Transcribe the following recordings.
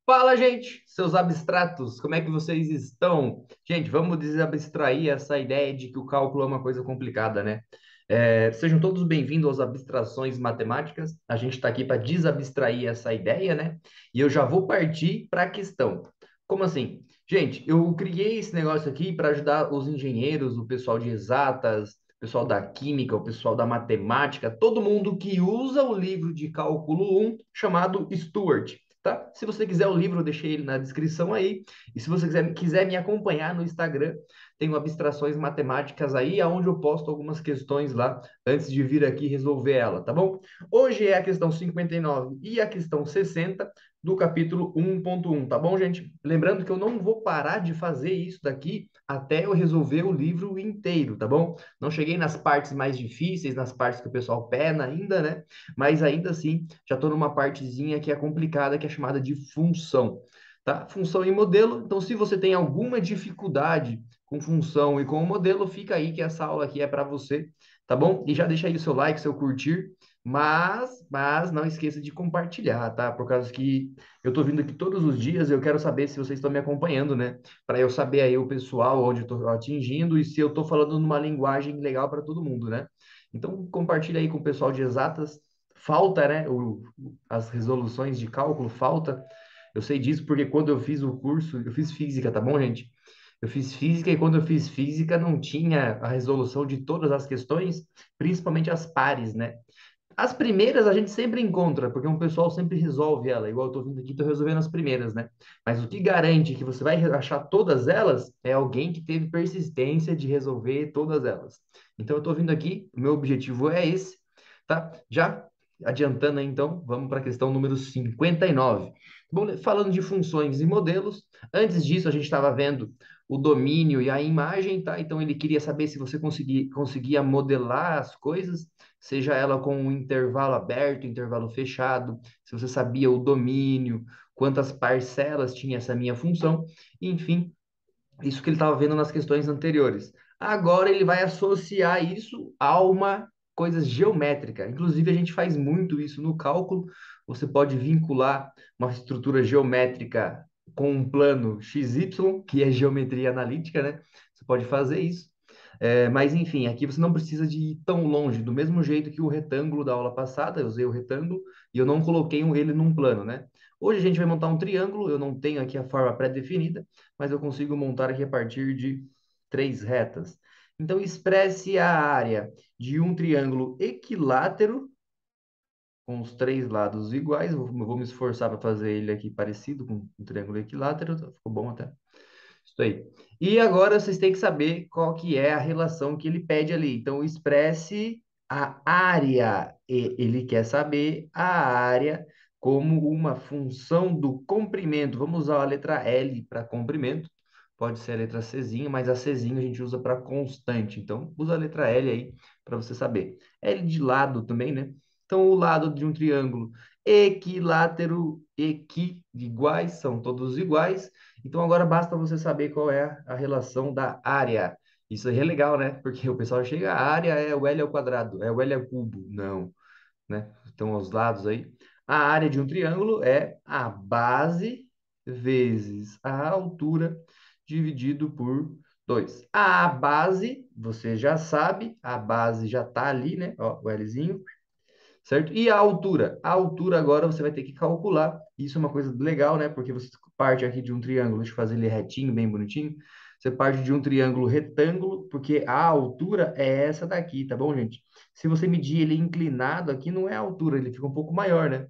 Fala, gente, seus abstratos, como é que vocês estão? Gente, vamos desabstrair essa ideia de que o cálculo é uma coisa complicada, né? Sejam todos bem-vindos às abstrações matemáticas. A gente está aqui para desabstrair essa ideia, né? E eu já vou partir para a questão. Como assim? Gente, eu criei esse negócio aqui para ajudar os engenheiros, o pessoal de exatas, o pessoal da química, o pessoal da matemática, todo mundo que usa o livro de cálculo um chamado Stewart. Tá? Se você quiser o livro, eu deixei ele na descrição aí. E se você quiser me acompanhar no Instagram, tenho abstrações matemáticas aí, onde eu posto algumas questões lá antes de vir aqui resolver ela, tá bom? Hoje é a questão 59 e a questão 60 do capítulo 1.1, tá bom, gente? Lembrando que eu não vou parar de fazer isso daqui até eu resolver o livro inteiro, tá bom? Não cheguei nas partes mais difíceis, nas partes que o pessoal pena ainda, né? Mas ainda assim, já estou numa partezinha que é complicada, que é chamada de função, tá? Função e modelo. Então, se você tem alguma dificuldade com função e com o modelo, fica aí que essa aula aqui é para você, tá bom? E já deixa aí o seu like, seu curtir, mas não esqueça de compartilhar, tá? Por causa que eu estou vindo aqui todos os dias, eu quero saber se vocês estão me acompanhando, né? Para eu saber aí o pessoal onde eu estou atingindo e se eu estou falando numa linguagem legal para todo mundo, né? Então, compartilha aí com o pessoal de exatas. Falta, né? As resoluções de cálculo, falta. Eu sei disso porque quando eu fiz o curso, eu fiz física, tá bom, gente? Eu fiz física e quando eu fiz física não tinha a resolução de todas as questões, principalmente as pares, né? As primeiras a gente sempre encontra, porque um pessoal sempre resolve ela, igual eu tô vindo aqui, tô resolvendo as primeiras, né? Mas o que garante que você vai achar todas elas é alguém que teve persistência de resolver todas elas. Então eu tô vindo aqui, o meu objetivo é esse, tá? Já adiantando aí, então, vamos para a questão número 59. Bom, falando de funções e modelos, antes disso a gente estava vendo o domínio e a imagem, tá? Então ele queria saber se você conseguia modelar as coisas, seja ela com um intervalo aberto, intervalo fechado, se você sabia o domínio, quantas parcelas tinha essa minha função, enfim, isso que ele estava vendo nas questões anteriores. Agora ele vai associar isso a uma coisa geométrica. Inclusive, a gente faz muito isso no cálculo. Você pode vincular uma estrutura geométrica com um plano XY, que é geometria analítica, né? Você pode fazer isso. Mas, enfim, aqui você não precisa de ir tão longe. Do mesmo jeito que o retângulo da aula passada, eu usei o retângulo e eu não coloquei ele num plano, né? Hoje a gente vai montar um triângulo. Eu não tenho aqui a forma pré-definida, mas eu consigo montar aqui a partir de três retas. Então, expresse a área de um triângulo equilátero com os três lados iguais. Vou me esforçar para fazer ele aqui parecido com um triângulo equilátero. Ficou bom até. Isso aí. E agora vocês têm que saber qual que é a relação que ele pede ali. Então, expresse a área. E ele quer saber a área como uma função do comprimento. Vamos usar a letra L para comprimento. Pode ser a letra Czinha, mas a Czinha a gente usa para constante. Então, usa a letra L aí para você saber. L de lado também, né? Então, o lado de um triângulo equilátero, iguais, são todos iguais. Então agora basta você saber qual é a relação da área. Isso aí é legal, né? Porque o pessoal chega, a área é o L ao quadrado, é o L ao cubo. Não, né? Então aos lados aí. A área de um triângulo é a base vezes a altura dividido por 2. A base, você já sabe, a base já tá ali, né? Ó, o Lzinho, certo? E a altura? A altura agora você vai ter que calcular. Isso é uma coisa legal, né? Porque você parte aqui de um triângulo, deixa eu fazer ele retinho, bem bonitinho. Você parte de um triângulo retângulo, porque a altura é essa daqui, tá bom, gente? Se você medir ele inclinado aqui, não é a altura, ele fica um pouco maior, né?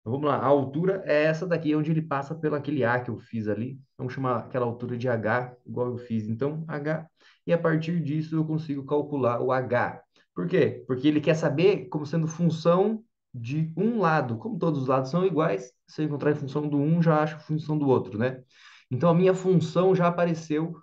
Então, vamos lá, a altura é essa daqui, onde ele passa pelo aquele A que eu fiz ali. Vamos chamar aquela altura de H, igual eu fiz. Então, H, e a partir disso eu consigo calcular o H. Por quê? Porque ele quer saber como sendo função de um lado. Como todos os lados são iguais, se eu encontrar em função do um, já acho função do outro, né? Então, a minha função já apareceu,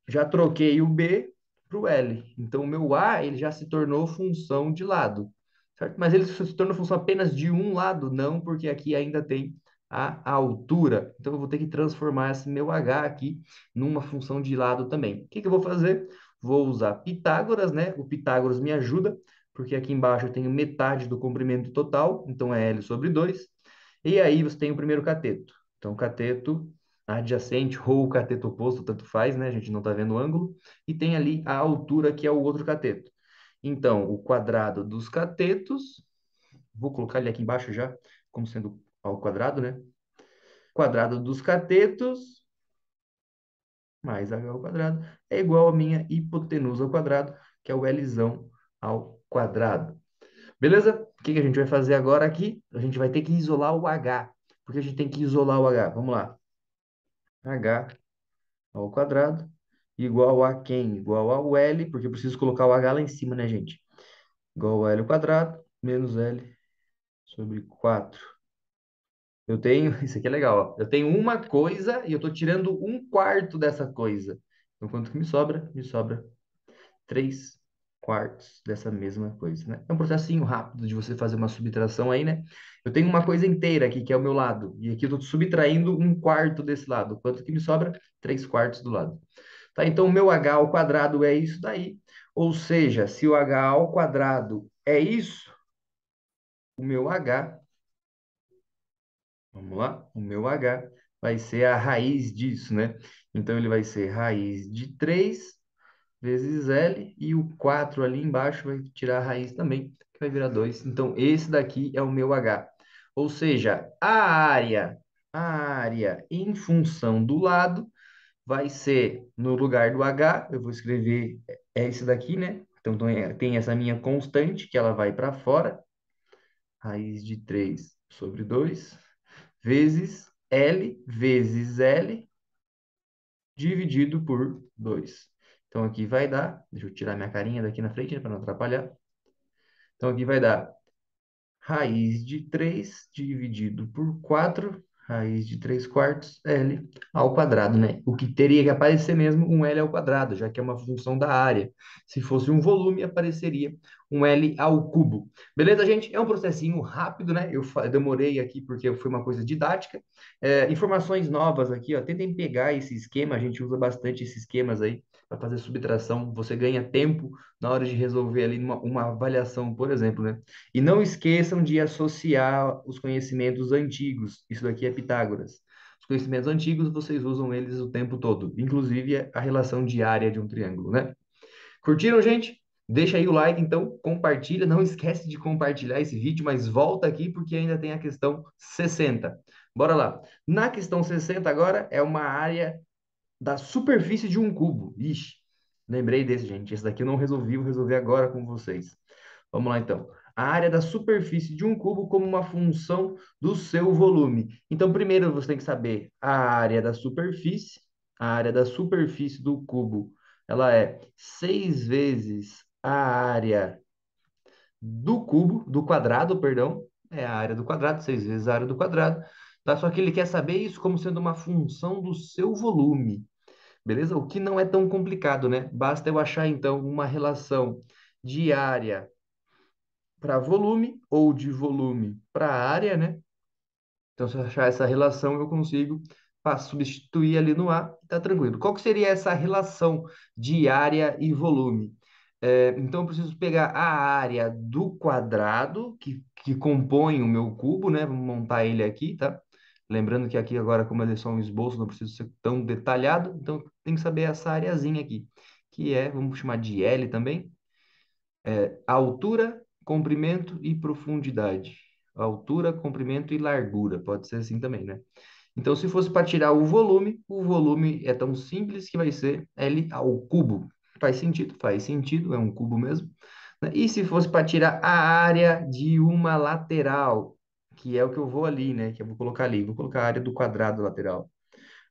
já troquei o B para o L. Então, o meu A, ele já se tornou função de lado, certo? Mas ele se torna função apenas de um lado, não, porque aqui ainda tem a altura. Então, eu vou ter que transformar esse meu H aqui numa função de lado também. O que que eu vou fazer? Vou usar Pitágoras, né? O Pitágoras me ajuda, porque aqui embaixo eu tenho metade do comprimento total, então é L sobre 2. E aí você tem o primeiro cateto. Então, cateto adjacente ou o cateto oposto, tanto faz, né? A gente não está vendo o ângulo. E tem ali a altura, que é o outro cateto. Então, o quadrado dos catetos, vou colocar ele aqui embaixo já, como sendo ao quadrado, né? Quadrado dos catetos mais h ao quadrado é igual à minha hipotenusa ao quadrado, que é o Lzão ao quadrado. Beleza? O que que a gente vai fazer agora aqui? A gente vai ter que isolar o h. Porque a gente tem que isolar o h. Vamos lá. H ao quadrado igual a quem? Igual ao L, porque eu preciso colocar o h lá em cima, né, gente? Igual a L ao quadrado menos L sobre 4. Eu tenho, isso aqui é legal, ó. Eu tenho uma coisa e eu estou tirando um quarto dessa coisa. Então, quanto que me sobra? Me sobra 3 quartos dessa mesma coisa, né? É um processinho rápido de você fazer uma subtração aí, né? Eu tenho uma coisa inteira aqui, que é o meu lado, e aqui eu estou subtraindo um quarto desse lado. Quanto que me sobra? 3 quartos do lado. Tá? Então, o meu h ao quadrado é isso daí. Ou seja, se o h ao quadrado é isso, o meu h, vamos lá, o meu h vai ser a raiz disso, né? Então, ele vai ser raiz de 3 vezes L, e o 4 ali embaixo vai tirar a raiz também, que vai virar 2. Então, esse daqui é o meu H. Ou seja, a área em função do lado vai ser, no lugar do H, eu vou escrever esse daqui, né? Então, tem essa minha constante, que ela vai para fora, raiz de 3 sobre 2 vezes L dividido por 2. Então, aqui vai dar, deixa eu tirar minha carinha daqui na frente, né, para não atrapalhar. Então, aqui vai dar raiz de 3 dividido por 4 raiz de 3 quartos, L ao quadrado, né? O que teria que aparecer mesmo um L ao quadrado, já que é uma função da área. Se fosse um volume, apareceria um L ao cubo. Beleza, gente? É um processinho rápido, né? Eu demorei aqui porque foi uma coisa didática. Informações novas aqui, ó. Tentem pegar esse esquema, a gente usa bastante esses esquemas aí para fazer subtração. Você ganha tempo na hora de resolver ali uma avaliação, por exemplo, né? E não esqueçam de associar os conhecimentos antigos. Isso daqui é Pitágoras. Os conhecimentos antigos, vocês usam eles o tempo todo, inclusive a relação de área de um triângulo, né? Curtiram, gente? Deixa aí o like, então, compartilha. Não esquece de compartilhar esse vídeo, mas volta aqui porque ainda tem a questão 60. Bora lá. Na questão 60 agora é uma área da superfície de um cubo. Ixi, lembrei desse, gente. Esse daqui eu não resolvi, vou resolver agora com vocês. Vamos lá, então. A área da superfície de um cubo como uma função do seu volume. Então, primeiro você tem que saber a área da superfície. A área da superfície do cubo, ela é 6 vezes a área do cubo, do quadrado, perdão. É a área do quadrado, 6 vezes a área do quadrado. Tá? Só que ele quer saber isso como sendo uma função do seu volume. Beleza? O que não é tão complicado, né? Basta eu achar, então, uma relação de área para volume ou de volume para área, né? Então, se eu achar essa relação, eu consigo substituir ali no A, tá tranquilo. Qual que seria essa relação de área e volume? Então, eu preciso pegar a área do quadrado, que compõe o meu cubo, né? Vamos montar ele aqui, tá? Lembrando que aqui agora, como ele é só um esboço, não preciso ser tão detalhado, então tem que saber essa areazinha aqui, que é, vamos chamar de L também, altura, comprimento e profundidade. Altura, comprimento e largura, pode ser assim também, né? Então, se fosse para tirar o volume é tão simples que vai ser L ao cubo. Faz sentido? Faz sentido, é um cubo mesmo, né? E se fosse para tirar a área de uma lateral, que é o que eu vou ali, né? Que eu vou colocar ali, vou colocar a área do quadrado lateral.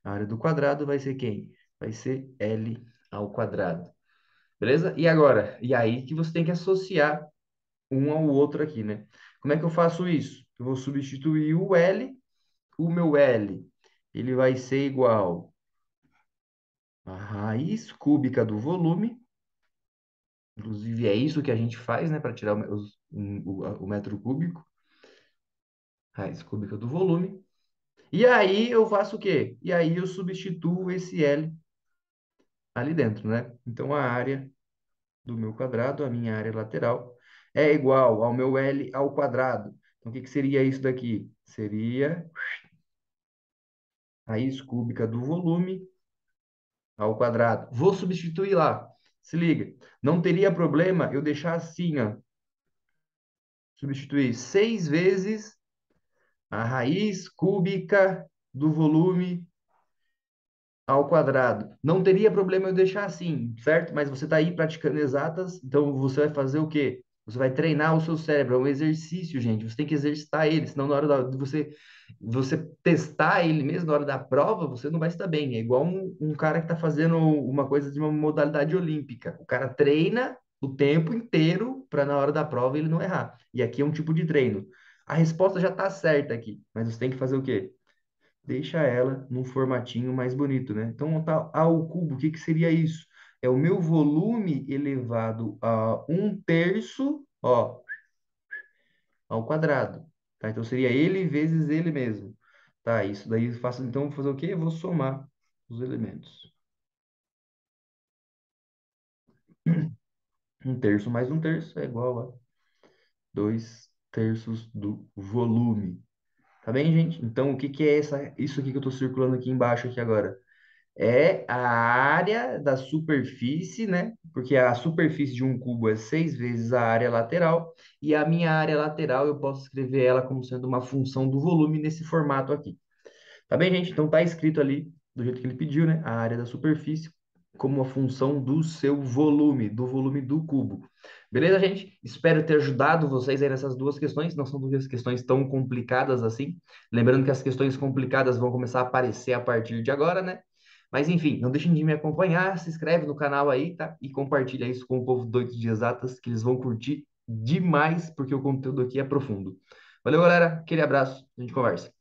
A área do quadrado vai ser quem? Vai ser L ao quadrado. Beleza? E agora? E aí que você tem que associar um ao outro aqui, né? Como é que eu faço isso? Eu vou substituir o meu L, ele vai ser igual a raiz cúbica do volume, inclusive é isso que a gente faz, né, para tirar o metro cúbico, raiz cúbica do volume. E aí eu faço o quê? E aí eu substituo esse L ali dentro, né? Então a área do meu quadrado, a minha área lateral, é igual ao meu L ao quadrado. Então, o que que seria isso daqui? Seria a raiz cúbica do volume ao quadrado. Vou substituir lá. Se liga. Não teria problema eu deixar assim, ó. Substituir 6 vezes a raiz cúbica do volume ao quadrado. Não teria problema eu deixar assim, certo? Mas você está aí praticando exatas, então você vai fazer o quê? Você vai treinar o seu cérebro, é um exercício, gente. Você tem que exercitar ele, senão na hora de você testar ele mesmo, na hora da prova, você não vai estar bem. É igual um cara que está fazendo uma coisa de uma modalidade olímpica. O cara treina o tempo inteiro para na hora da prova ele não errar. E aqui é um tipo de treino. A resposta já está certa aqui, mas você tem que fazer o quê? Deixa ela num formatinho mais bonito, né? Então, tá, ao cubo, o que que seria isso? É o meu volume elevado a um terço, ó, ao quadrado, tá? Então, seria ele vezes ele mesmo, tá? Isso daí eu faço, então, vou fazer o quê? Eu vou somar os elementos. Um terço mais um terço é igual a dois terços do volume. Tá bem, gente? Então, o que que é isso aqui que eu estou circulando aqui embaixo aqui agora? É a área da superfície, né? Porque a superfície de um cubo é 6 vezes a área lateral, e a minha área lateral eu posso escrever ela como sendo uma função do volume nesse formato aqui. Tá bem, gente? Então tá escrito ali, do jeito que ele pediu, né? A área da superfície como uma função do seu volume, do volume do cubo. Beleza, gente? Espero ter ajudado vocês aí nessas duas questões. Não são duas questões tão complicadas assim. Lembrando que as questões complicadas vão começar a aparecer a partir de agora, né? Mas enfim, não deixem de me acompanhar, se inscreve no canal aí, tá? E compartilha isso com o povo doido de exatas, que eles vão curtir demais, porque o conteúdo aqui é profundo. Valeu, galera. Aquele abraço. A gente conversa.